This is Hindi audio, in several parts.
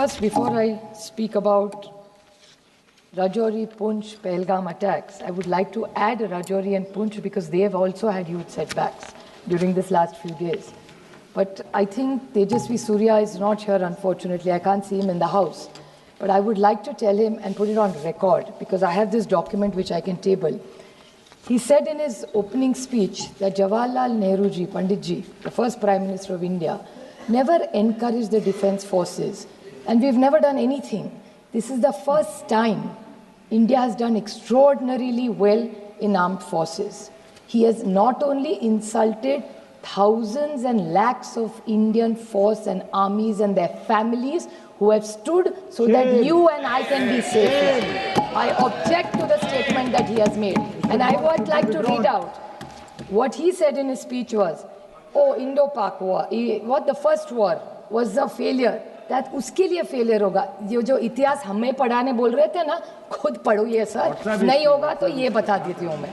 First, before I speak about Rajouri, Poonch, Pahalgam attacks, I would like to add Rajouri and Poonch because they have also had huge setbacks during this last few days. But I think Tejasvi Surya is not here, unfortunately. I can't see him in the house. But I would like to tell him and put it on record because I have this document which I can table. He said in his opening speech that Jawaharlal Nehru ji, Pandit ji, the first Prime Minister of India, never encouraged the defense forces. And we've never done anything. This is the first time India has done extraordinarily well in armed forces. He has not only insulted thousands and lakhs of Indian force and armies and their families who have stood so that you and I can be safe. I object to the statement that he has made. And I would like to read out what he said in his speech was, oh, Indo-Pak war, what the first war was a failure. That उसके लिए फेलियर होगा. ये जो इतिहास हमें पढ़ाने बोल रहे थे ना, खुद पढ़ो ये सर. नहीं होगा तो ये बता देती हूँ मैं.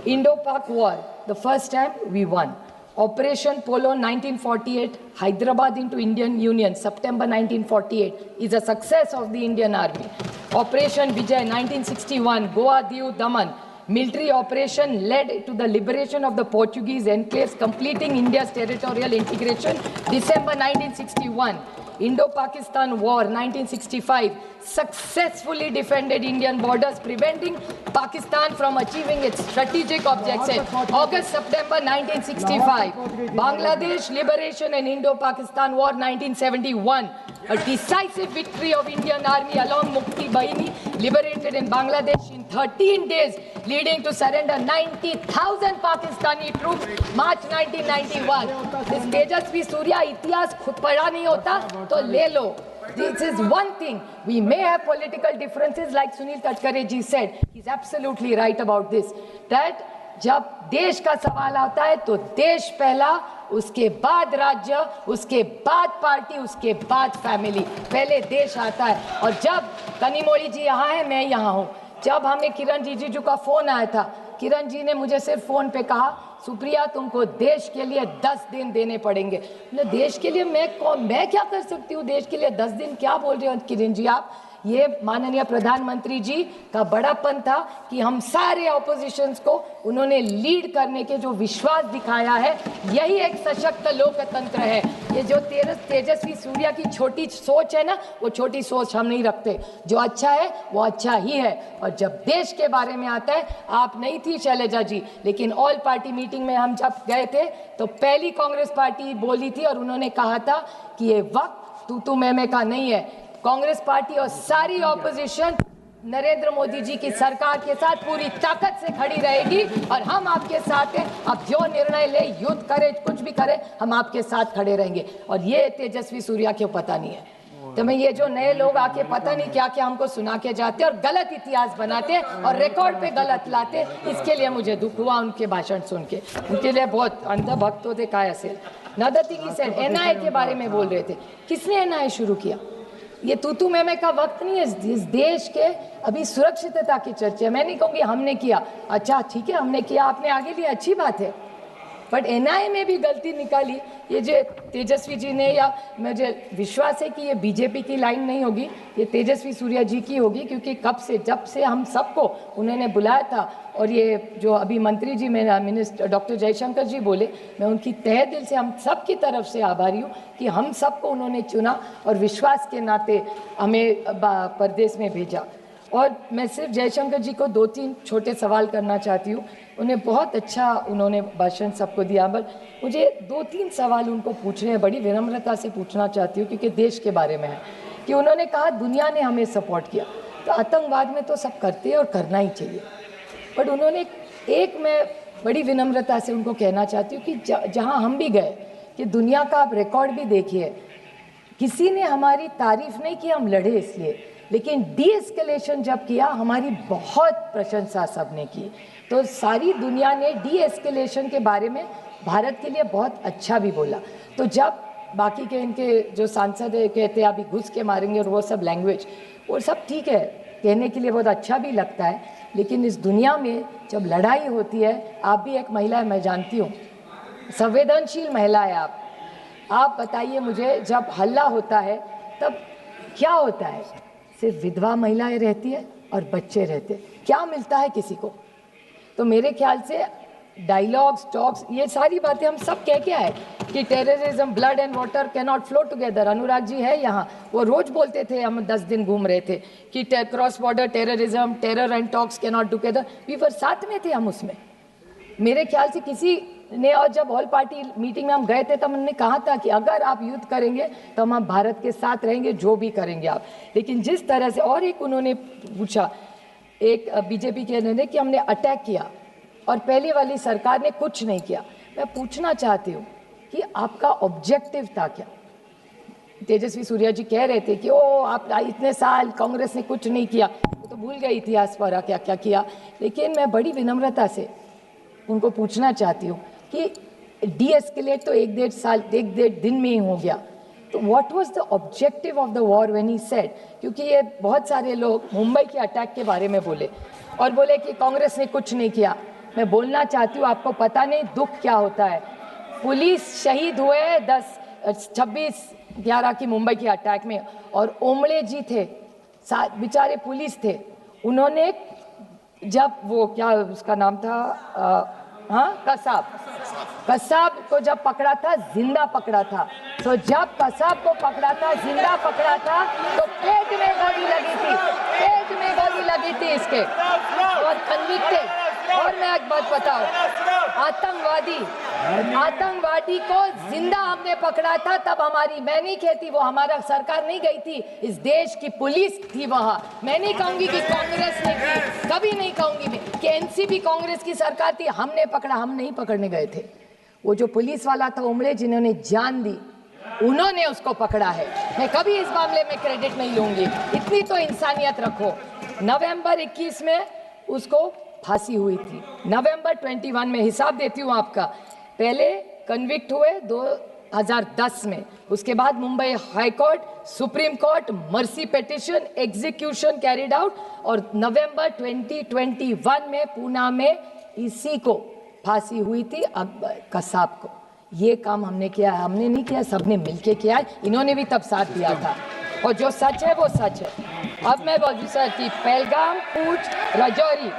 Indo-Pak war, the first time we won. Operation Polo 1948, Hyderabad into Indian Union, September 1948, is a success of the Indian Army. Operation Vijay 1961, Goa, Diu, Daman, military operation led to the liberation of the Portuguese enclaves, completing India's territorial integration, December 1961. Indo-Pakistan War 1965 successfully defended Indian borders, preventing Pakistan from achieving its strategic objectives. August-September 1965, Bangladesh liberation and Indo-Pakistan War 1971. A decisive victory of Indian Army along Mukti Bahini liberated in Bangladesh in 13 days, leading to surrender 90,000 Pakistani troops, March 1991. This Tejasvi Surya इतिहास खुद पढ़ा नहीं होता तो ले लो. This is one thing. We may have political differences, like Sunil Tadkare ji said. He's absolutely right about this. That जब देश का सवाल आता है तो देश पहला, उसके बाद राज्य, उसके बाद पार्टी, उसके बाद फैमिली. पहले देश आता है. और जब कनिमोळी जी यहाँ है, मैं यहाँ हूँ. जब हमें किरण रिजिजू का फोन आया था, किरण जी ने मुझे सिर्फ फोन पे कहा, सुप्रिया तुमको देश के लिए 10 दिन देने पड़ेंगे. देश के लिए मैं क्या कर सकती हूँ? देश के लिए 10 दिन क्या बोल रहे हो किरण जी आप? ये माननीय प्रधानमंत्री जी का बड़ापन था कि हम सारे ऑपोजिशंस को उन्होंने लीड करने के जो विश्वास दिखाया है, यही एक सशक्त लोकतंत्र है. ये जो तेजस्वी सूर्या की छोटी सोच है ना, वो छोटी सोच हम नहीं रखते. जो अच्छा है वो अच्छा ही है. और जब देश के बारे में आता है, आप नहीं थी शैलजा जी, लेकिन ऑल पार्टी मीटिंग में हम जब गए थे तो पहली कांग्रेस पार्टी बोली थी और उन्होंने कहा था कि ये वक्त तू मैं का नहीं है. कांग्रेस पार्टी और सारी ऑपोजिशन नरेंद्र मोदी जी की सरकार के साथ पूरी ताकत से खड़ी रहेगी और हम आपके साथ हैं. आप जो निर्णय ले, युद्ध करे, कुछ भी करे, हम आपके साथ खड़े रहेंगे. और ये तेजस्वी सूर्या क्यों पता नहीं है. तो मैं ये जो नए लोग आके पता नहीं क्या क्या हमको सुना के जाते हैं और गलत इतिहास बनाते हैं और रिकॉर्ड पे गलत लाते हैं, इसके लिए मुझे दुख हुआ उनके भाषण सुन के. उनके लिए बहुत अंधभक्त होते काय असेल. Another thing he said, NIA के बारे में बोल रहे थे. किसने NIA शुरू किया? ये तू मैं का वक्त नहीं है. इस देश के अभी सुरक्षितता की चर्चा. मैं नहीं कहूँगी हमने किया. अच्छा ठीक है, हमने किया, आपने आगे लिया, अच्छी बात है. बट NIA में भी गलती निकाली. ये जो तेजस्वी जी ने, या मुझे विश्वास है कि ये बीजेपी की लाइन नहीं होगी, ये तेजस्वी सूर्या जी की होगी, क्योंकि जब से हम सबको उन्होंने बुलाया था. और ये जो अभी मंत्री जी मेरा मिनिस्टर डॉक्टर जयशंकर जी बोले, मैं उनकी तहे दिल से हम सब की तरफ से आभारी हूँ कि हम सबको उन्होंने चुना और विश्वास के नाते हमें प्रदेश में भेजा. और मैं सिर्फ जयशंकर जी को 2-3 छोटे सवाल करना चाहती हूँ. उन्हें बहुत अच्छा उन्होंने भाषण सबको दिया, पर मुझे 2-3 सवाल उनको पूछने हैं. बड़ी विनम्रता से पूछना चाहती हूँ क्योंकि देश के बारे में है. कि उन्होंने कहा दुनिया ने हमें सपोर्ट किया, तो आतंकवाद में तो सब करते हैं और करना ही चाहिए. बट उन्होंने मैं बड़ी विनम्रता से उनको कहना चाहती हूँ कि जहाँ हम भी गए, कि दुनिया का आप रिकॉर्ड भी देखिए, किसी ने हमारी तारीफ नहीं की, हम लड़े इसलिए, लेकिन डी एस्केलेशन जब किया, हमारी बहुत प्रशंसा सबने की. तो सारी दुनिया ने डी एस्केलेशन के बारे में भारत के लिए बहुत अच्छा भी बोला. तो जब बाकी के इनके जो सांसद है कहते हैं अभी घुस के मारेंगे और वो सब लैंग्वेज, वो सब ठीक है, कहने के लिए बहुत अच्छा भी लगता है. लेकिन इस दुनिया में जब लड़ाई होती है, आप भी एक महिला है, मैं जानती हूँ, संवेदनशील महिला है आप बताइए मुझे, जब हल्ला होता है तब क्या होता है? सिर्फ विधवा महिलाएं रहती है और बच्चे रहते, क्या मिलता है किसी को? तो मेरे ख्याल से डायलॉग्स, टॉक्स, ये सारी बातें हम सब कह के आए कि terrorism, blood and water can not flow together. Anurag ji है यहाँ, वो रोज बोलते थे, हम 10 दिन घूम रहे थे कि cross border terrorism, terror and talks can not together. We were साथ में थे हम उसमें। मेरे ख्याल से किसी ने, और जब ऑल पार्टी मीटिंग में हम गए थे तब हमने कहा था कि अगर आप युद्ध करेंगे तो हम भारत के साथ रहेंगे, जो भी करेंगे आप। लेकिन जिस तरह से, और एक उन्होंने पूछा, एक बीजेपी के ने कि हमने अटैक किया और पहले वाली सरकार ने कुछ नहीं किया। मैं पूछना चाहती हूँ कि आपका ऑब्जेक्टिव था क्या? तेजस्वी सूर्या जी कह रहे थे कि ओ आप इतने साल कांग्रेस ने कुछ नहीं किया, तो भूल गए इतिहास पर क्या क्या किया। लेकिन मैं बड़ी विनम्रता से उनको पूछना चाहती हूँ कि डी एस्केलेट तो 1-1.5 दिन में ही हो गया, तो what was the objective of the war when he said? क्योंकि ये बहुत सारे लोग मुंबई के अटैक के बारे में बोले और बोले कि कांग्रेस ने कुछ नहीं किया। मैं बोलना चाहती हूँ, आपको पता नहीं दुख क्या होता है। पुलिस शहीद हुए 26/11 की मुंबई के अटैक में, और ओमड़े जी थे, बेचारे पुलिस थे, उन्होंने जब वो क्या उसका नाम था, कसाब को जब पकड़ा था, जिंदा पकड़ा था। तो जब कसाब को पकड़ा था, जिंदा पकड़ा था, तो पेट में गोली लगी थी, पेट में गोली लगी थी इसके, और कन्विक्टेड। और मैं एक बात बताऊं, आतंकवादी को जिंदा हमने पकड़ा था, तब हमारी, मैं नहीं कहती वो हमारा सरकार नहीं गई थी, इस देश की पुलिस थी वहां। मैं नहीं कहूंगी कि कांग्रेस ने की, कभी नहीं कहूंगी मैं कि एनसीपी कांग्रेस की सरकार थी, हमने पकड़ा, हम नहीं पकड़ने गए थे। वो जो पुलिस वाला था ओमड़े, जिन्होंने जान दी, उन्होंने उसको पकड़ा है। मैं कभी इस मामले में क्रेडिट नहीं लूंगी, इतनी तो इंसानियत रखो। नवंबर 21 में उसको फांसी हुई थी, नवंबर 21 में, हिसाब देती हूँ आपका। पहले कन्विक्ट हुए 2010 में, उसके बाद Mumbai high court, supreme court, mercy petition, execution carried out, और नवंबर 2021 में पूना में इसी को फांसी हुई थी, कसाब को। ये काम हमने किया, हमने नहीं किया, सबने मिलके किया है, इन्होंने भी तब साथ दिया था, और जो सच है वो सच है। अब मैं बोलूँ सर कि पहलगाम, पूंछ, राजौरी,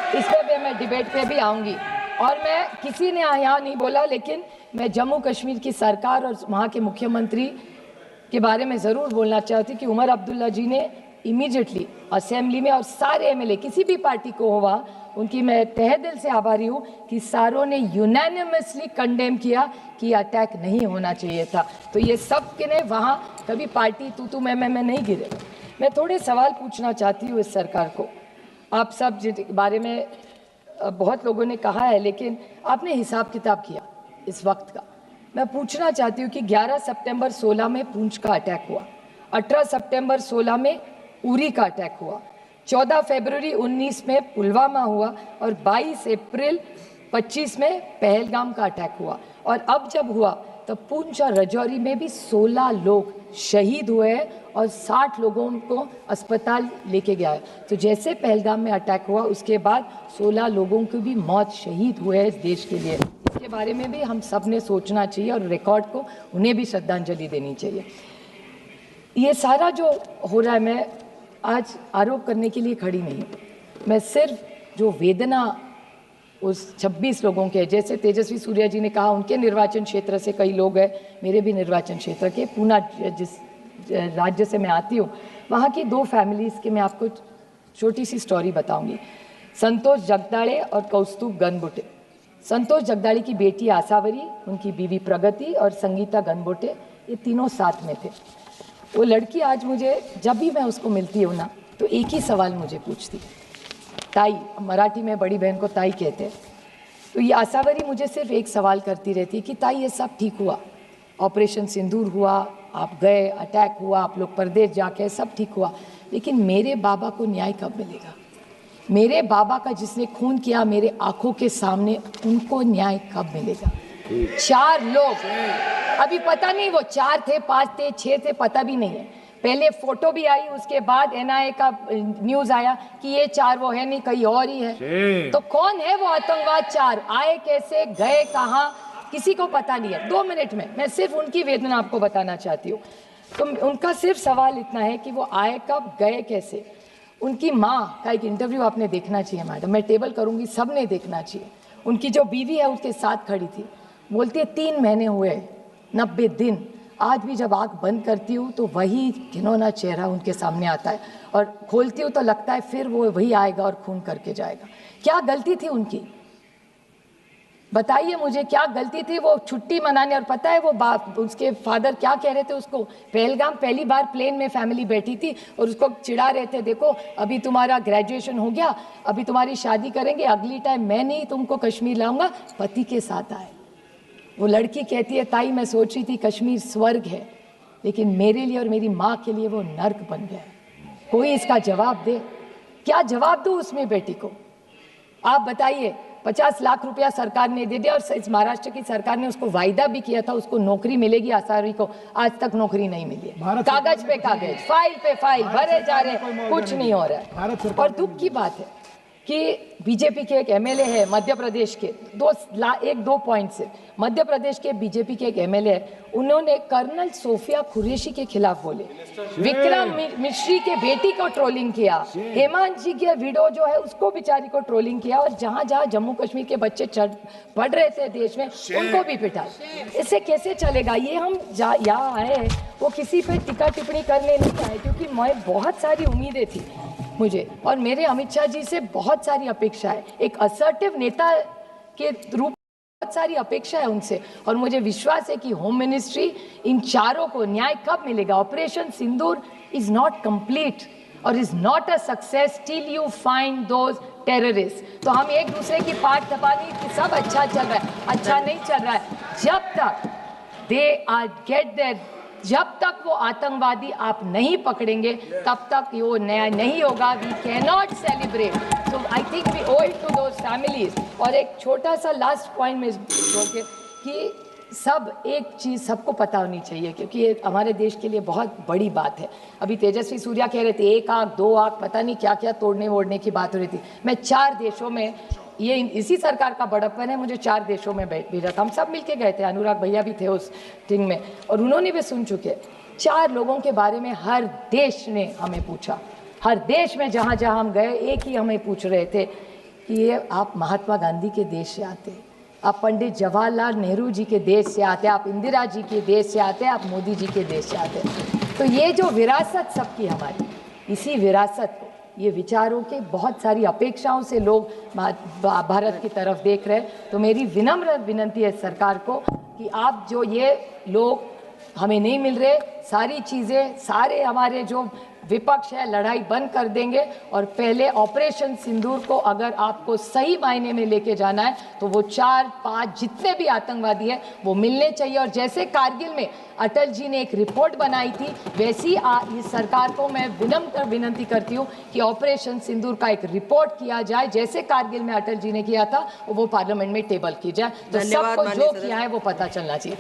इस पे भी मैं डिबेट पे भी आऊँगी। और मैं, किसी ने यहाँ नहीं बोला, लेकिन मैं जम्मू कश्मीर की सरकार और वहाँ के मुख्यमंत्री के बारे में ज़रूर बोलना चाहती कि उमर अब्दुल्ला जी ने इमीडिएटली असेंबली में, और सारे एमएलए किसी भी पार्टी को हुआ, उनकी मैं तहे दिल से आभारी हूँ कि सारों ने यूनानिमसली कंडेम किया कि अटैक नहीं होना चाहिए था। तो ये सब के ने वहाँ कभी पार्टी तू मैं नहीं गिरे। मैं थोड़े सवाल पूछना चाहती हूँ इस सरकार को। आप सब जिस बारे में बहुत लोगों ने कहा है, लेकिन आपने हिसाब किताब किया इस वक्त का। मैं पूछना चाहती हूँ कि 11 सितंबर 16 में पुंछ का अटैक हुआ, 18 सितंबर 16 में उरी का अटैक हुआ, 14 फरवरी 19 में पुलवामा हुआ, और 22 अप्रैल 25 में पहलगाम का अटैक हुआ। और अब जब हुआ तो पुंछ और राजौरी में भी 16 लोग शहीद हुए हैं और 60 लोगों को अस्पताल लेके गया है। तो जैसे पहलगाम में अटैक हुआ, उसके बाद 16 लोगों की भी मौत, शहीद हुए हैं इस देश के लिए। इसके बारे में भी हम सब ने सोचना चाहिए, और रिकॉर्ड को उन्हें भी श्रद्धांजलि देनी चाहिए। ये सारा जो हो रहा है, मैं आज आरोप करने के लिए खड़ी नहीं हूँ, मैं सिर्फ जो वेदना उस 26 लोगों के, जैसे तेजस्वी सूर्या जी ने कहा उनके निर्वाचन क्षेत्र से कई लोग हैं, मेरे भी निर्वाचन क्षेत्र के, पूना जिस राज्य से मैं आती हूँ, वहाँ की 2 फैमिलीज़ की मैं आपको छोटी सी स्टोरी बताऊँगी। संतोष जगदाड़े और कौस्तुभ गनबोटे। संतोष जगदाड़े की बेटी आसावरी, उनकी बीवी प्रगति और संगीता गनबोटे, ये तीनों साथ में थे। वो लड़की आज मुझे, जब भी मैं उसको मिलती हूँ ना, तो एक ही सवाल मुझे पूछती, ताई, मराठी में बड़ी बहन को ताई कहते हैं। तो ये आसावरी मुझे सिर्फ एक सवाल करती रहती कि ताई ये सब ठीक हुआ, ऑपरेशन सिंदूर हुआ, आप गए, अटैक हुआ, आप लोग परदेश जाके, सब ठीक हुआ, लेकिन मेरे बाबा को न्याय कब मिलेगा? मेरे बाबा का जिसने खून किया मेरे आंखों के सामने, उनको न्याय कब मिलेगा? 4 लोग, अभी पता नहीं वो 4 थे, 5 थे, 6 थे, पता भी नहीं है। पहले फोटो भी आई, उसके बाद एनआईए का न्यूज आया कि ये 4 वो है नहीं, कहीं और ही है। तो कौन है वो आतंकवाद? 4 आए कैसे, गए कहाँ, किसी को पता नहीं है। 2 मिनट में मैं सिर्फ उनकी वेदना आपको बताना चाहती हूँ। तो उनका सिर्फ सवाल इतना है कि वो आए कब, गए कैसे। उनकी माँ का एक इंटरव्यू आपने देखना चाहिए मैडम, मैं टेबल करूँगी, सब ने देखना चाहिए। उनकी जो बीवी है उसके साथ खड़ी थी, बोलती है 3 महीने हुए, 90 दिन, आज भी जब आँख बंद करती हूँ तो वही घिनौना चेहरा उनके सामने आता है, और खोलती हूँ तो लगता है फिर वो वही आएगा और खून करके जाएगा। क्या गलती थी उनकी, बताइए मुझे, क्या गलती थी वो छुट्टी मनाने? और पता है वो उसके फादर क्या कह रहे थे उसको, पहलगाम पहली बार प्लेन में फैमिली बैठी थी और उसको चिढ़ा रहे थे, देखो अभी तुम्हारा ग्रेजुएशन हो गया, अभी तुम्हारी शादी करेंगे, अगली टाइम मैं नहीं तुमको कश्मीर लाऊंगा, पति के साथ आए। वो लड़की कहती है, ताई मैं सोच रही थी कश्मीर स्वर्ग है, लेकिन मेरे लिए और मेरी माँ के लिए वो नर्क बन गया। कोई इसका जवाब दे, क्या जवाब दूँ उसमें बेटी को? आप बताइए। 50 लाख रुपया सरकार ने दे दिया, और इस महाराष्ट्र की सरकार ने उसको वायदा भी किया था उसको नौकरी मिलेगी आसारी को, आज तक नौकरी नहीं मिली है। कागज पे कागज, फाइल पे फाइल भरे जा रहे हैं, कुछ नहीं हो रहा है। और दुख की बात है कि बीजेपी के एक एमएलए है मध्य प्रदेश के, 2 पॉइंट से, मध्य प्रदेश के बीजेपी के एक एमएलए है, उन्होंने कर्नल सोफिया कुरैशी के खिलाफ बोले, विक्रम मिश्री के बेटी को ट्रोलिंग किया, हेमंत जी के विडो जो है उसको बेचारी को ट्रोलिंग किया, और जहां जहां जम्मू कश्मीर के बच्चे पढ़ रहे थे देश में उनको भी पिटा। इससे कैसे चलेगा? ये हम यहाँ आए वो किसी पे टीका टिप्पणी करने नहीं आए, क्योंकि मैं बहुत सारी उम्मीदें थी मुझे, और मेरे अमित शाह जी से बहुत सारी अपेक्षा है, एक असर्टिव नेता के रूप बहुत सारी अपेक्षा है उनसे, और मुझे विश्वास है कि होम मिनिस्ट्री इन चारों को न्याय कब मिलेगा। Operation Sindoor is not complete और is not a success till you find those terrorist. तो हम एक दूसरे की पाठ थपानी कि सब अच्छा चल रहा है, अच्छा नहीं चल रहा है। जब तक दे आर गेट देयर, जब तक वो आतंकवादी आप नहीं पकड़ेंगे तब तक वो न्याय नहीं होगा। We can not celebrate, so I think we owe it to those families। और एक छोटा सा लास्ट पॉइंट में बोल के कि सब एक चीज़ सबको पता होनी चाहिए, क्योंकि ये हमारे देश के लिए बहुत बड़ी बात है। अभी तेजस्वी सूर्या कह रहे थे 1 आंख 2 आंख पता नहीं क्या क्या तोड़ने वोड़ने की बात हो रही थी। मैं 4 देशों में, ये इसी सरकार का बड़प्पन है, मुझे 4 देशों में भेजा था, हम सब मिलके गए थे, अनुराग भैया भी थे उस टीम में, और उन्होंने भी सुन चुके। 4 लोगों के बारे में हर देश ने हमें पूछा, हर देश में जहाँ जहाँ हम गए एक ही हमें पूछ रहे थे कि ये आप महात्मा गांधी के देश से आते, आप पंडित जवाहरलाल नेहरू जी के देश से आते, आप इंदिरा जी के देश से आते, आप मोदी जी के देश से आते। तो ये जो विरासत सबकी हमारी, इसी विरासत को, ये विचारों के बहुत सारी अपेक्षाओं से लोग भारत की तरफ देख रहे हैं। तो मेरी विनम्र विनती है सरकार को कि आप जो ये लोग हमें नहीं मिल रहे, सारी चीज़ें, सारे हमारे जो विपक्ष है लड़ाई बंद कर देंगे, और पहले ऑपरेशन सिंदूर को अगर आपको सही मायने में लेके जाना है तो वो 4-5 जितने भी आतंकवादी है वो मिलने चाहिए। और जैसे कारगिल में अटल जी ने एक रिपोर्ट बनाई थी, वैसी इस सरकार को मैं विनम्र विनती करती हूँ कि ऑपरेशन सिंदूर का एक रिपोर्ट किया जाए, जैसे कारगिल में अटल जी ने किया था, वो पार्लियामेंट में टेबल की जाए, तो सबको जो किया है वो पता चलना चाहिए।